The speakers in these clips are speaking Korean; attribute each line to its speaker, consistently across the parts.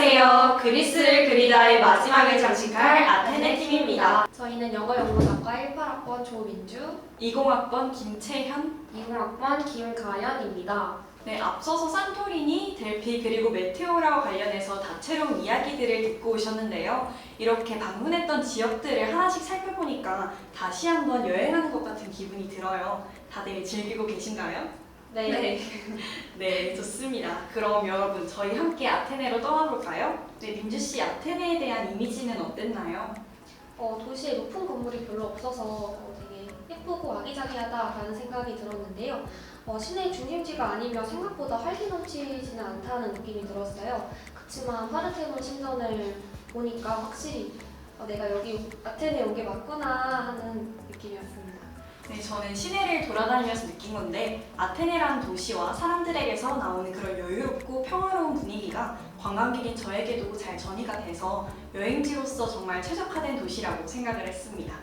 Speaker 1: 안녕하세요. 그리스를 그리다의 마지막을 장식할 아테네 팀입니다.
Speaker 2: 저희는 영어연구학과 18학번 조민주,
Speaker 1: 20학번 김채현.
Speaker 2: 20학번 김가연입니다.
Speaker 1: 네, 앞서서 산토리니, 델피 그리고 메테오라와 관련해서 다채로운 이야기들을 듣고 오셨는데요. 이렇게 방문했던 지역들을 하나씩 살펴보니까 다시 한번 여행하는 것 같은 기분이 들어요. 다들 즐기고 계신가요?
Speaker 2: 네.
Speaker 1: 네, 좋습니다. 그럼 여러분, 저희 함께 아테네로 떠나볼까요? 네, 민주씨, 아테네에 대한 이미지는 어땠나요?
Speaker 2: 도시에 높은 건물이 별로 없어서 되게 예쁘고 아기자기하다라는 생각이 들었는데요. 시내 중심지가 아니면 생각보다 활기 넘치지는 않다는 느낌이 들었어요. 그렇지만 파르테논 신전을 보니까 확실히 내가 여기 아테네에 온 게 맞구나 하는 느낌이었습니다.
Speaker 1: 네, 저는 시내를 돌아다니면서 느낀 건데 아테네라는 도시와 사람들에게서 나오는 그런 여유롭고 평화로운 분위기가 관광객인 저에게도 잘 전이가 돼서 여행지로서 정말 최적화된 도시라고 생각을 했습니다.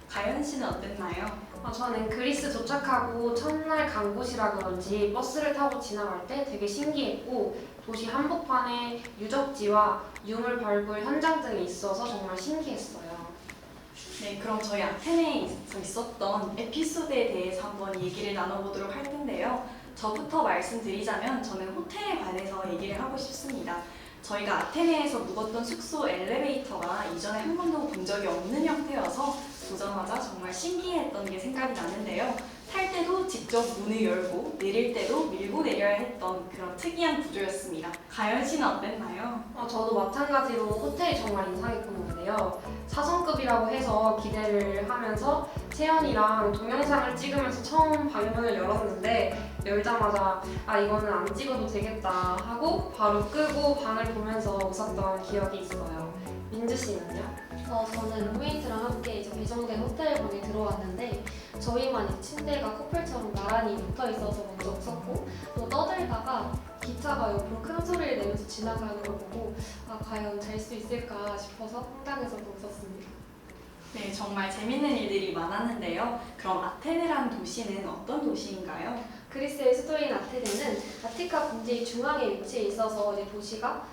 Speaker 1: 가연 씨는 어땠나요?
Speaker 2: 저는 그리스 도착하고 첫날 간 곳이라 그런지 버스를 타고 지나갈 때 되게 신기했고 도시 한복판에 유적지와 유물 발굴 현장 등이 있어서 정말 신기했어요.
Speaker 1: 네, 그럼 저희 아테네에 있었던 에피소드에 대해서 한번 얘기를 나눠보도록 할 텐데요. 저부터 말씀드리자면 저는 호텔에 관해서 얘기를 하고 싶습니다. 저희가 아테네에서 묵었던 숙소 엘리베이터가 이전에 한 번도 본 적이 없는 형태여서 보자마자 정말 신기했던 게 생각이 나는데요. 탈 때도 직접 문을 열고 내릴 때도 밀고 내려야 했던 그런 특이한 구조였습니다. 가연 씨는 어땠나요?
Speaker 2: 저도 마찬가지로 호텔이 정말 인상 깊었는데요. 4성급이라고 해서 기대를 하면서 채연이랑 동영상을 찍으면서 처음 방문을 열었는데 열자마자 이거는 안 찍어도 되겠다 하고 바로 끄고 방을 보면서 웃었던 기억이 있어요. 민주 씨는요?
Speaker 3: 저는 룸메이트랑 함께 이제 배정된 호텔 방에 들어왔는데 저희만 이 침대가 커플처럼 나란히 붙어 있어서 먼저 웃었고 또 떠들다가 기차가 옆으로 큰 소리를 내면서 지나가는 걸 보고 과연 잘 수 있을까 싶어서 황당해서도 웃었습니다.
Speaker 1: 네, 정말 재밌는 일들이 많았는데요. 그럼 아테네라는 도시는 어떤 도시인가요?
Speaker 3: 그리스의 수도인 아테네는 아티카 분지의 중앙에 위치해 있어서 이제 도시가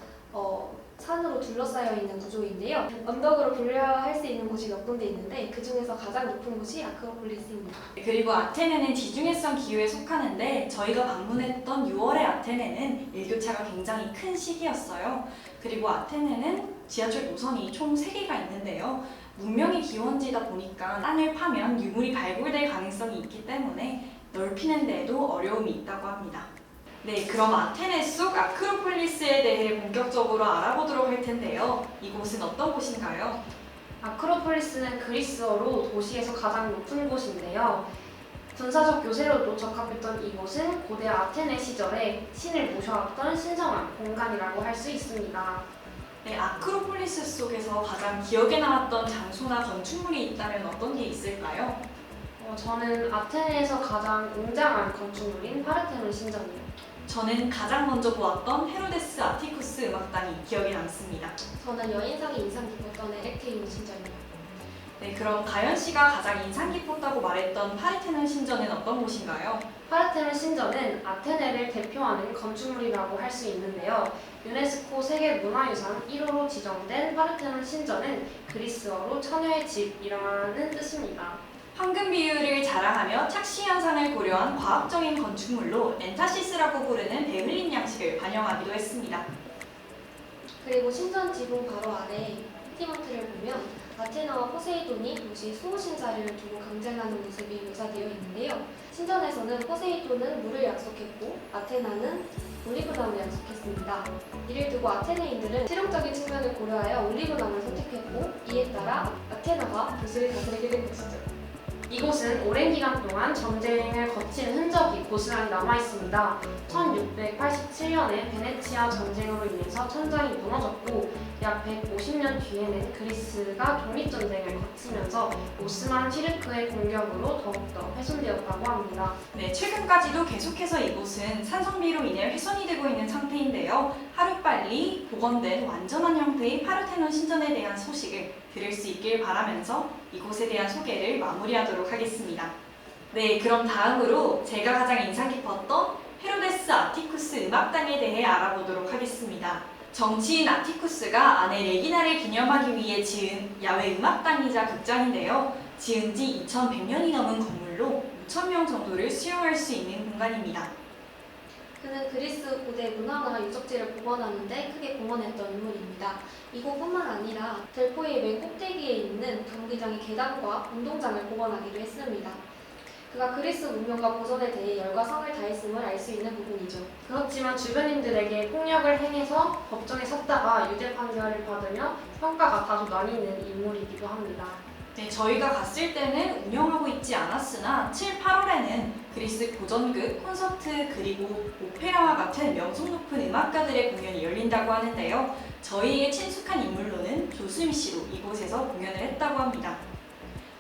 Speaker 3: 산으로 둘러싸여 있는 구조인데요. 언덕으로 분류할 수 있는 곳이 몇 군데 있는데 그 중에서 가장 높은 곳이 아크로폴리스입니다.
Speaker 1: 그리고 아테네는 지중해성 기후에 속하는데 저희가 방문했던 6월의 아테네는 일교차가 굉장히 큰 시기였어요. 그리고 아테네는 지하철 노선이 총 3개가 있는데요. 문명의 기원지다 보니까 땅을 파면 유물이 발굴될 가능성이 있기 때문에 넓히는 데에도 어려움이 있다고 합니다. 네, 그럼 아테네 속 아크로폴리스에 대해 본격적으로 알아보도록 할 텐데요. 이곳은 어떤 곳인가요?
Speaker 2: 아크로폴리스는 그리스어로 도시에서 가장 높은 곳인데요. 군사적 요새로도 적합했던 이곳은 고대 아테네 시절에 신을 모셔왔던 신성한 공간이라고 할 수 있습니다.
Speaker 1: 네, 아크로폴리스 속에서 가장 기억에 남았던 장소나 건축물이 있다면 어떤 게 있을까요?
Speaker 2: 저는 아테네에서 가장 웅장한 건축물인 파르테논 신전이요.
Speaker 1: 저는 가장 먼저 보았던 헤로데스 아티쿠스 음악당이 기억에 남습니다.
Speaker 3: 저는 여인상이 인상 깊었던 에렉테이온 신전이요.
Speaker 1: 네, 그럼 가연 씨가 가장 인상 깊었다고 말했던 파르테논 신전은 어떤 곳인가요?
Speaker 2: 파르테논 신전은 아테네를 대표하는 건축물이라고 할 수 있는데요. 유네스코 세계문화유산 1호로 지정된 파르테논 신전은 그리스어로 처녀의 집이라는 뜻입니다.
Speaker 1: 황금 비율을 자랑하며 착시 현상을 고려한 과학적인 건축물로 엔타시스라고 부르는 베를린 양식을 반영하기도 했습니다.
Speaker 3: 그리고 신전 지붕 바로 아래 히티먼트를 보면 아테나와 포세이돈이 도시 수호신자를 두고 경쟁하는 모습이 묘사되어 있는데요. 신전에서는 포세이돈은 물을 약속했고 아테나는 올리브나무를 약속했습니다. 이를 두고 아테네인들은 실용적인 측면을 고려하여 올리브나무를 선택했고 이에 따라 아테나가 도시를 다스리게 된 것이죠.
Speaker 2: 이곳은 오랜 기간 동안 전쟁을 거친 흔적이 고스란히 남아있습니다. 1687년에 베네치아 전쟁으로 인해서 천장이 무너졌고 약 150년 뒤에는 그리스가 독립전쟁을 거치면서 오스만 튀르크의 공격으로 더욱더 훼손되었다고 합니다.
Speaker 1: 네, 최근까지도 계속해서 이곳은 산성비로 인해 훼손이 되고 있는 상태인데요. 하루빨리 복원된 완전한 형태의 파르테논 신전에 대한 소식을 들을 수 있길 바라면서 이곳에 대한 소개를 마무리하도록 하겠습니다. 네, 그럼 다음으로 제가 가장 인상 깊었던 헤로데스 아티쿠스 음악당에 대해 알아보도록 하겠습니다. 정치인 아티쿠스가 아내 레기나를 기념하기 위해 지은 야외 음악당이자 극장인데요. 지은 지 2100년이 넘은 건물로 5,000명 정도를 수용할 수 있는 공간입니다.
Speaker 2: 그는 그리스 고대 문화나 유적지를 복원하는 데 크게 공헌했던 인물입니다. 이곳뿐만 아니라 델포이의 맨 꼭대기에 있는 경기장의 계단과 운동장을 복원하기도 했습니다. 그가 그리스 문명과 보존에 대해 열과 성을 다했음을 알 수 있는 부분이죠.
Speaker 4: 그렇지만 주변인들에게 폭력을 행해서 법정에 섰다가 유죄 판결을 받으며 평가가 다소 나뉘는 인물이기도 합니다.
Speaker 1: 네, 저희가 갔을 때는 운영하고 있지 않았으나 7, 8월에는 그리스 고전극, 콘서트, 그리고 오페라와 같은 명성 높은 음악가들의 공연이 열린다고 하는데요. 저희에게 친숙한 인물로는 조수미 씨도 이곳에서 공연을 했다고 합니다.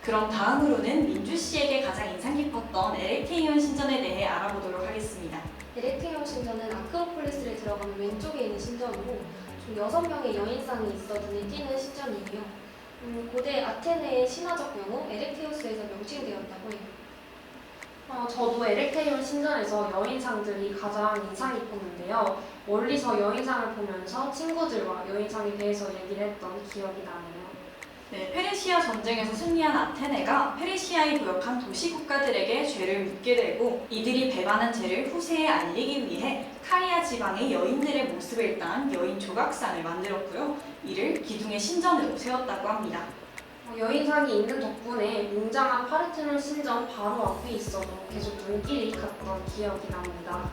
Speaker 1: 그럼 다음으로는 민주 씨에게 가장 인상 깊었던 에렉테이온 신전에 대해 알아보도록 하겠습니다.
Speaker 2: 에렉테이온 신전은 아크로폴리스를 들어가면 왼쪽에 있는 신전으로 총 6명의 여인상이 있어 눈에 띄는 신전이고요. 고대 아테네의 신화적 명호 에렉테우스에서 명칭되었다고 해요.
Speaker 4: 저도 에렉테이온 신전에서 여인상들이 가장 인상 깊었는데요. 멀리서 여인상을 보면서 친구들과 여인상에 대해서 얘기를 했던 기억이 나네요.
Speaker 1: 네, 페르시아 전쟁에서 승리한 아테네가 페르시아에 부역한 도시 국가들에게 죄를 묻게 되고 이들이 배반한 죄를 후세에 알리기 위해 카리아 지방의 여인들의 모습을 딴 여인 조각상을 만들었고요. 이를 기둥의 신전으로 세웠다고 합니다.
Speaker 4: 여인상이 있는 덕분에 웅장한 파르테논 신전 바로 앞에 있어도 계속 눈길이 갔던 기억이 납니다.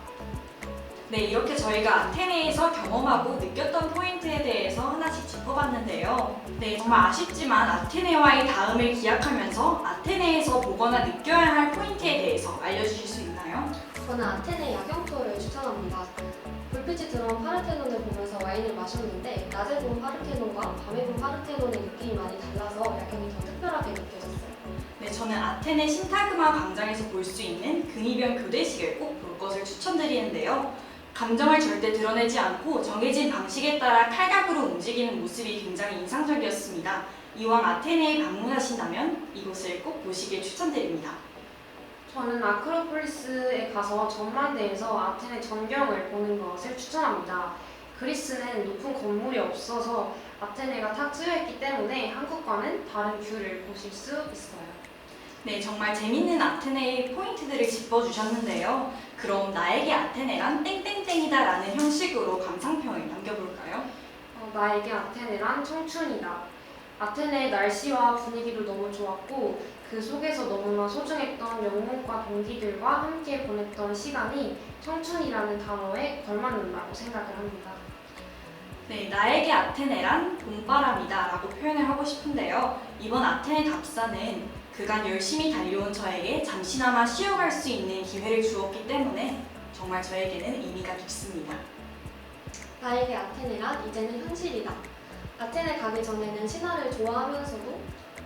Speaker 1: 네, 이렇게 저희가 아테네에서 경험하고 느꼈던 포인트에 대해서 하나씩 짚어봤는데요. 네, 정말 아쉽지만 아테네와의 다음을 기약하면서 아테네에서 보거나 느껴야 할 포인트에 대해서 알려주실 수 있나요?
Speaker 2: 저는 아테네 야경 투어를 추천합니다. 불빛이 들어온 파르테논을 보면서 와인을 마셨는데 낮에 본 파르테논과 밤에 본 파르테논의 느낌이 많이 달라서 야경이 더 특별하게 느껴졌어요.
Speaker 1: 네, 저는 아테네 신타그마 광장에서 볼 수 있는 근위병 교대식을 꼭 볼 것을 추천드리는데요. 감정을 절대 드러내지 않고 정해진 방식에 따라 칼각으로 움직이는 모습이 굉장히 인상적이었습니다. 이왕 아테네에 방문하신다면 이곳을 꼭 보시길 추천드립니다.
Speaker 4: 저는 아크로폴리스에 가서 전망대에서 아테네 전경을 보는 것을 추천합니다. 그리스는 높은 건물이 없어서 아테네가 탁 트여있기 때문에 한국과는 다른 뷰를 보실 수 있어요.
Speaker 1: 네, 정말 재밌는 아테네의 포인트들을 짚어주셨는데요. 그럼 나에게 아테네란 땡땡땡이다 라는 형식으로 감상평을 남겨볼까요?
Speaker 4: 나에게 아테네란 청춘이다. 아테네의 날씨와 분위기도 너무 좋았고 그 속에서 너무나 소중했던 영웅과 동기들과 함께 보냈던 시간이 청춘이라는 단어에 걸맞는다고 생각을 합니다.
Speaker 1: 네, 나에게 아테네란 봄바람이다 라고 표현을 하고 싶은데요. 이번 아테네 답사는 그간 열심히 달려온 저에게 잠시나마 쉬어갈 수 있는 기회를 주었기 때문에 정말 저에게는 의미가 깊습니다.
Speaker 2: 나에게 아테네란 이제는 현실이다. 아테네 가기 전에는 신화를 좋아하면서도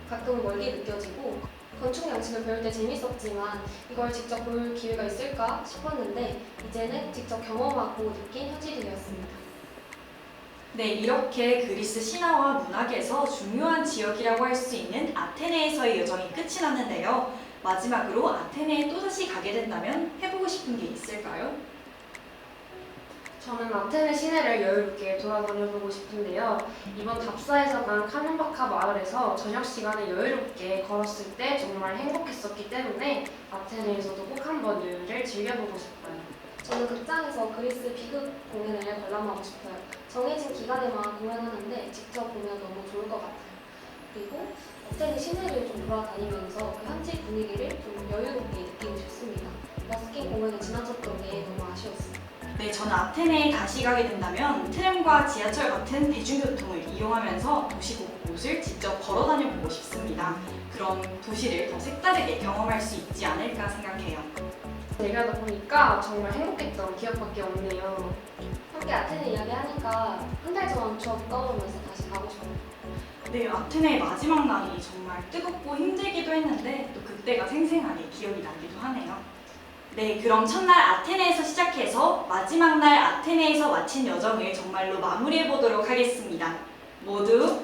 Speaker 2: 가끔 멀게 느껴지고 건축 양식을 배울 때 재밌었지만 이걸 직접 볼 기회가 있을까 싶었는데 이제는 직접 경험하고 느낀 현실이 되었습니다.
Speaker 1: 네, 이렇게 그리스 신화와 문학에서 중요한 지역이라고 할 수 있는 아테네에서의 여정이 끝이 났는데요. 마지막으로 아테네에 또다시 가게 된다면 해보고 싶은 게 있을까요?
Speaker 4: 저는 아테네 시내를 여유롭게 돌아다녀보고 싶은데요. 이번 답사에서 간 카멘바카 마을에서 저녁 시간에 여유롭게 걸었을 때 정말 행복했었기 때문에 아테네에서도 꼭 한번 여유를 즐겨보고 싶어요.
Speaker 2: 저는 극장에서 그리스 비극 공연을 관람하고 싶어요. 정해진 기간에만 공연하는데 직접 보면 너무 좋을 것 같아요. 그리고 아테네 시내를 좀 돌아다니면서 그 현지 분위기를 좀 여유롭게 느끼고 싶습니다. 버스킹 공연에 지나쳤던 게 너무 아쉬웠어요.
Speaker 1: 네, 저는 아테네에 다시 가게 된다면 트램과 지하철 같은 대중교통을 이용하면서 도시 곳곳을 직접 걸어 다녀보고 싶습니다. 그럼 도시를 더 색다르게 경험할 수 있지 않을까 생각해요.
Speaker 4: 얘기하다 보니까 정말 행복했던 기억밖에 없네요.
Speaker 2: 함께 아테네 이야기하니까 한 달 전 추억 떠오르면서 다시 가고 싶어요.
Speaker 1: 네, 아테네의 마지막 날이 정말 뜨겁고 힘들기도 했는데 또 그때가 생생하게 기억이 나기도 하네요. 네, 그럼 첫날 아테네에서 시작해서 마지막 날 아테네에서 마친 여정을 정말로 마무리해 보도록 하겠습니다. 모두